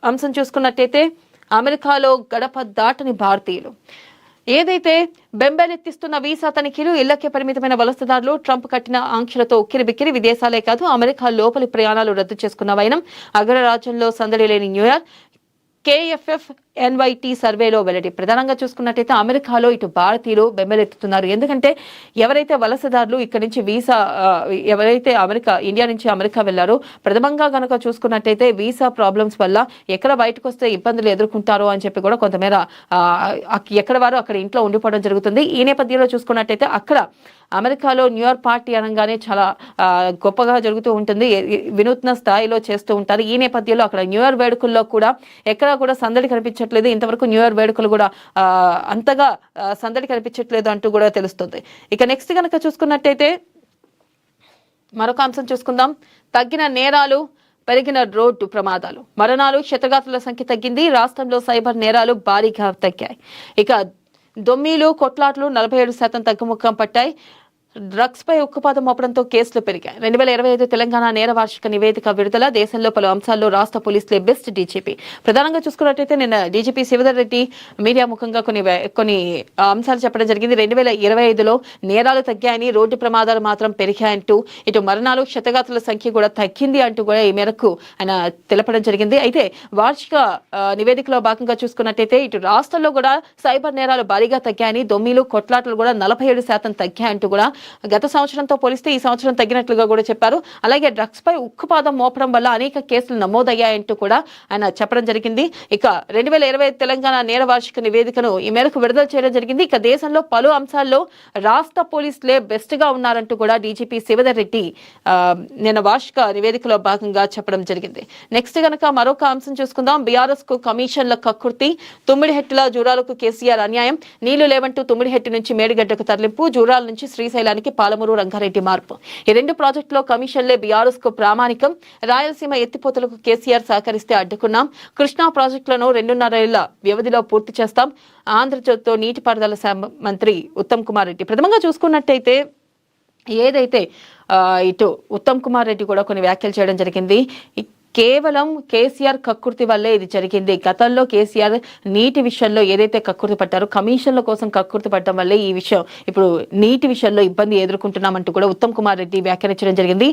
అంశం చూసుకున్నట్టయితే అమెరికాలో గడప దాటని భారతీయులు ఏదైతే బెంబేలెత్తిస్తున్న వీసా తనిఖీలు ఇళ్లకే పరిమితమైన వలసదారులు ట్రంప్ కట్టిన ఆంక్షలతో ఉక్కిరిబిక్కిరి విదేశాలే కాదు అమెరికా లోపలి ప్రయాణాలు రద్దు చేసుకున్న వైనం అగ్రరాజ్యంలో సందడి లేని న్యూయార్క్ కేఎఫ్ఎఫ్ ఎన్వైటీ సర్వేలో వెల్లడి. ప్రధానంగా చూసుకున్నట్టయితే అమెరికాలో ఇటు భారతీయులు బెంబేలెత్తుతున్నారు. ఎందుకంటే ఎవరైతే వలసదారులు ఇక్కడ నుంచి వీసా ఎవరైతే ఇండియా నుంచి అమెరికా వెళ్లారో ప్రథమంగా గనక చూసుకున్నట్టయితే వీసా ప్రాబ్లమ్స్ వల్ల ఎక్కడ బయటకు వస్తే ఇబ్బందులు ఎదుర్కొంటారో అని చెప్పి కూడా కొంతమేర ఎక్కడ వారు అక్కడ ఇంట్లో ఉండిపోవడం జరుగుతుంది. ఈ నేపథ్యంలో చూసుకున్నట్టయితే అక్కడ అమెరికాలో న్యూయార్క్ పార్టీ అనగానే చాలా గొప్పగా జరుగుతూ ఉంటుంది, వినూత్న స్థాయిలో చేస్తూ ఉంటారు. ఈ నేపథ్యంలో అక్కడ న్యూయార్క్ వేడుకల్లో కూడా ఎక్కడా కూడా సందడి కనిపించట్లేదు. ఇంతవరకు న్యూయార్క్ వేడుకలు కూడా అంతగా సందడి కనిపించట్లేదు అంటూ కూడా తెలుస్తుంది. ఇక నెక్స్ట్ కనుక చూసుకున్నట్టయితే మరొక అంశం చూసుకుందాం. తగ్గిన నేరాలు, పెరిగిన రోడ్డు ప్రమాదాలు, మరణాలు, క్షతగాత్రుల సంఖ్య తగ్గింది. రాష్ట్రంలో సైబర్ నేరాలు భారీగా తగ్గాయి. ఇక దొమ్మీలు, కొట్లాట్లు 47% తగ్గుముఖం పట్టాయి. డ్రగ్స్ పై ఉక్కుపాదం మోపడంతో కేసులు పెరిగాయి. 2025 తెలంగాణ నేర వార్షిక నివేదిక విడుదల. దేశంలో పలు అంశాల్లో రాష్ట్ర పోలీసులే బెస్ట్. డీజీపీ ప్రధానంగా చూసుకున్నట్టయితే నిన్న డీజీపీ శివధర్ రెడ్డి మీడియా ముఖంగా కొన్ని అంశాలు చెప్పడం జరిగింది. 2025లో నేరాలు తగ్గాయని, రోడ్డు ప్రమాదాలు మాత్రం పెరిగాయంటూ, ఇటు మరణాలు, క్షతగాత్రుల సంఖ్య కూడా తగ్గింది అంటూ కూడా ఈ మేరకు ఆయన తెలపడం జరిగింది. అయితే వార్షిక నివేదికలో భాగంగా చూసుకున్నట్టయితే ఇటు రాష్ట్రంలో కూడా సైబర్ నేరాలు భారీగా తగ్గాయని, దొమ్మిలు, కొట్లాట్లు కూడా 47% తగ్గాయంటూ కూడా గత సంవత్సరంతో పోలిస్తే ఈ సంవత్సరం తగ్గినట్లుగా కూడా చెప్పారు. అలాగే డ్రగ్స్ పై ఉక్కుపాదం మోపడం వల్ల అనేక కేసులు నమోదయ్యాయంటూ కూడా ఆయన చెప్పడం జరిగింది. ఇక 2025 తెలంగాణ నేర వార్షిక నివేదికను ఈ మేరకు విడుదల చేయడం జరిగింది. ఇక దేశంలో పలు అంశాల్లో రాష్ట్ర పోలీసులే బెస్ట్ గా ఉన్నారంటూ కూడా డీజీపీ శివధర్ రెడ్డి నిన్న వార్షిక నివేదికలో భాగంగా చెప్పడం జరిగింది. నెక్స్ట్ గనక మరొక అంశం చూసుకుందాం. బీఆర్ఎస్ కు కమిషన్ల కక్కుర్తి, తుమ్మిడిహెట్టిల జూరాలకు కేసీఆర్ అన్యాయం, నీళ్లు లేవంటూ తుమ్మిడిహెట్టి నుంచి మేడిగడ్డకు తరలింపు, జూరాల నుంచి శ్రీశైలం పాలమూరు రంగారెడ్డి మార్పు. ఈ రెండు ప్రాజెక్టులో కమిషన్లే బీఆర్ఎస్ కు ప్రామాణికం. రాయలసీమ ఎత్తిపోతలకు కేసీఆర్ సహకరిస్తే అడ్డుకున్నాం. కృష్ణా ప్రాజెక్టులను 2.5 ఏళ్ల వ్యవధిలో పూర్తి చేస్తాం. ఆంధ్రజ్యోతితో నీటిపారుదల మంత్రి ఉత్తమ్ కుమార్ రెడ్డి. ప్రథమంగా చూసుకున్నట్టయితే ఏదైతే ఇటు ఉత్తమ్ కుమార్ రెడ్డి కూడా కొన్ని వ్యాఖ్యలు చేయడం జరిగింది. కేవలం కేసీఆర్ కక్కుర్తి వల్లే ఇది జరిగింది. గతంలో కేసీఆర్ నీటి విషయంలో ఏదైతే కక్కుర్తి పట్టారో, కమిషన్ల కోసం కక్కుర్తి పట్టడం వల్లే ఈ విషయం ఇప్పుడు నీటి విషయంలో ఇబ్బంది ఎదుర్కొంటున్నామంటూ కూడా ఉత్తమ్ కుమార్ రెడ్డి వ్యాఖ్యానించడం జరిగింది.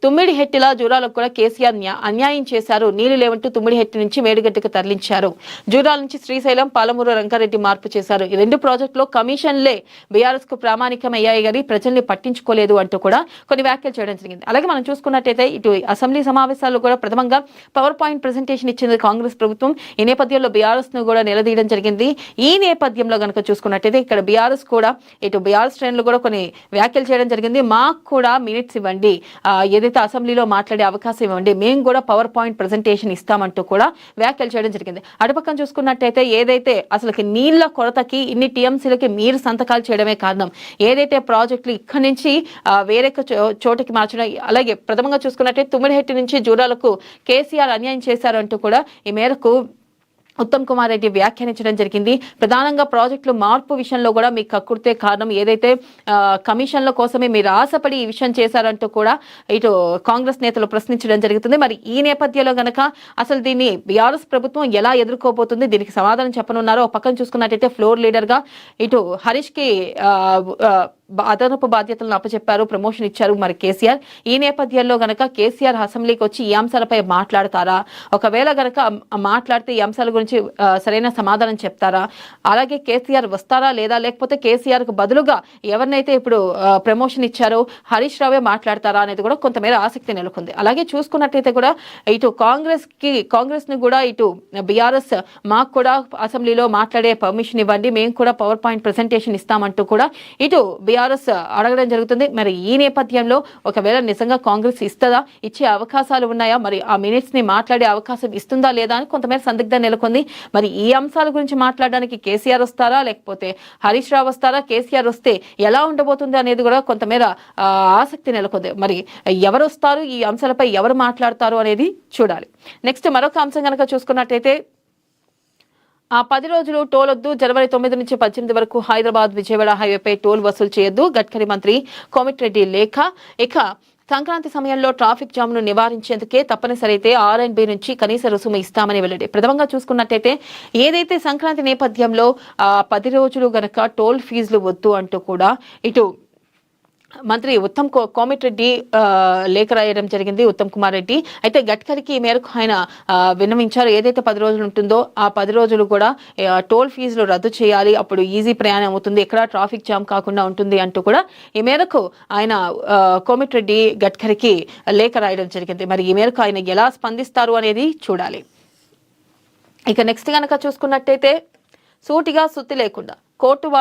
తుమ్మిడిహెట్టిల జూరాలకు కూడా కేసీఆర్ అన్యాయం చేశారు. నీళ్లు లేవంటూ తుమ్మిడిహెట్టి నుంచి మేడిగడ్డకు తరలించారు. జూరాల నుంచి శ్రీశైలం, పాలమూరు రంగారెడ్డి మార్పు చేశారు. ఈ రెండు ప్రాజెక్టులో కమిషన్లే బీఆర్ఎస్ కు ప్రామాణికమయ్యాయి కానీ ప్రజల్ని పట్టించుకోలేదు అంటూ కూడా కొన్ని వ్యాఖ్యలు చేయడం జరిగింది. అలాగే మనం చూసుకున్నట్టయితే ఇటు అసెంబ్లీ సమావేశాల్లో కూడా ప్రథమంగా పవర్ పాయింట్ ప్రెజెంటేషన్ ఇచ్చింది కాంగ్రెస్ ప్రభుత్వం. ఈ నేపథ్యంలో బీఆర్ఎస్ ను కూడా నిలదీయడం జరిగింది. ఈ నేపథ్యంలో కనుక చూసుకున్నట్టయితే ఇక్కడ బీఆర్ఎస్ కూడా ఇటు బీఆర్ఎస్ శ్రేణులు కూడా కొన్ని వ్యాఖ్యలు చేయడం జరిగింది. మాకు కూడా మినిట్స్ ఇవ్వండి, ఏదైతే అసెంబ్లీలో మాట్లాడే అవకాశం ఇవ్వండి, మేము కూడా పవర్ పాయింట్ ప్రెజెంటేషన్ ఇస్తామంటూ కూడా వ్యాఖ్యలు చేయడం జరిగింది. అటుపక్కన చూసుకున్నట్టయితే ఏదైతే అసలుకి నీళ్ల కొరతకి ఇన్ని టీఎంసీలకి మీరు సంతకాలు చేయడమే కారణం, ఏదైతే ప్రాజెక్టులు ఇక్కడి నుంచి వేరే చోటుకి మార్చడం, అలాగే ప్రథమంగా చూసుకున్నట్టయితే తుమ్మిడిహెట్టి నుంచి జూరాలకు కేసీఆర్ అన్యాయం చేశారంటూ కూడా ఈ మేరకు ఉత్తమ్ కుమార్ రెడ్డి వ్యాఖ్యానించడం జరిగింది. ప్రధానంగా ప్రాజెక్టులు మార్పు విషయంలో కూడా మీకు కక్కుర్తే కారణం, ఏదైతే కమిషన్ల కోసమే మీరు ఆశపడి ఈ విషయం చేశారంటూ కూడా ఇటు కాంగ్రెస్ నేతలు ప్రశ్నించడం జరుగుతుంది. మరి ఈ నేపథ్యంలో గనక అసలు దీన్ని బీఆర్ఎస్ ప్రభుత్వం ఎలా ఎదుర్కోబోతుంది, దీనికి సమాధానం చెప్పనున్నారో పక్కన చూసుకున్నట్టయితే ఫ్లోర్ లీడర్ గా ఇటు హరీష్ కి అదనపు బాధ్యతలను అప్పచెప్పారు, ప్రమోషన్ ఇచ్చారు మరి కేసీఆర్. ఈ నేపథ్యంలో గనక కేసీఆర్ అసెంబ్లీకి వచ్చి ఈ అంశాలపై మాట్లాడతారా, ఒకవేళ గనక మాట్లాడితే ఈ అంశాల గురించి సరైన సమాధానం చెప్తారా, అలాగే కేసీఆర్ వస్తారా లేదా, లేకపోతే కేసీఆర్ కు బదులుగా ఎవరినైతే ఇప్పుడు ప్రమోషన్ ఇచ్చారో హరీష్ రావే మాట్లాడతారా అనేది కూడా కొంతమేర ఆసక్తి నెలకొంది. అలాగే చూసుకున్నట్టయితే కూడా ఇటు కాంగ్రెస్ ని కూడా ఇటు బీఆర్ఎస్ మాకు కూడా అసెంబ్లీలో మాట్లాడే పర్మిషన్ ఇవ్వండి, మేము కూడా పవర్ పాయింట్ ప్రెజెంటేషన్ ఇస్తామంటూ కూడా ఇటు బీఆర్ఎస్ అడగడం జరుగుతుంది. మరి ఈ నేపథ్యంలో ఒకవేళ నిజంగా కాంగ్రెస్ ఇస్తుందా, ఇచ్చే అవకాశాలు ఉన్నాయా, మరి ఆ మినిట్స్ ని మాట్లాడే అవకాశం ఇస్తుందా లేదా అని కొంతమేర సందిగ్ధం నెలకొంది. మరి ఈ అంశాల గురించి మాట్లాడడానికి కేసీఆర్ వస్తారా, లేకపోతే హరీష్ రావు వస్తారా, కేసీఆర్ వస్తే ఎలా ఉండబోతుంది అనేది కూడా కొంతమేర ఆసక్తి నెలకొంది. మరి ఎవరు వస్తారు, ఈ అంశాలపై ఎవరు మాట్లాడతారు అనేది చూడాలి. నెక్స్ట్ మరొక అంశం కనుక చూసుకున్నట్టయితే 10 రోజులు టోల్ వద్దు, జనవరి 9 నుంచి 18 వరకు హైదరాబాద్ విజయవాడ హైవేపై టోల్ వసూలు చేయొద్దు, గడ్కరీ మంత్రి కోమటిరెడ్డి లేఖ. ఇక సంక్రాంతి సమయంలో ట్రాఫిక్ జామ్ ను నివారించేందుకే తప్పనిసరి అయితే R&B నుంచి కనీస రుసుము ఇస్తామని వెల్లడి. ప్రథమంగా చూసుకున్నట్టయితే ఏదైతే సంక్రాంతి నేపథ్యంలో 10 రోజులు గనక టోల్ ఫీజులు వద్దు అంటూ కూడా ఇటు మంత్రి ఉత్తమ్ కోమటిరెడ్డి లేఖ రాయడం జరిగింది. ఉత్తమ్ కుమార్ రెడ్డి అయితే గడ్కరీకి ఈ మేరకు ఆయన విన్నవించారు. ఏదైతే 10 రోజులు ఉంటుందో ఆ 10 రోజులు కూడా టోల్ ఫీజులు రద్దు చేయాలి, అప్పుడు ఈజీ ప్రయాణం అవుతుంది, ఎక్కడ ట్రాఫిక్ జామ్ కాకుండా ఉంటుంది అంటూ కూడా ఈ మేరకు ఆయన కోమటిరెడ్డి గడ్కరీకి లేఖ రాయడం జరిగింది. మరి ఈ మేరకు ఆయన ఎలా స్పందిస్తారు అనేది చూడాలి. ఇక నెక్స్ట్ గనక చూసుకున్నట్టయితే సూటిగా సుత్తి లేకుండా కోర్టు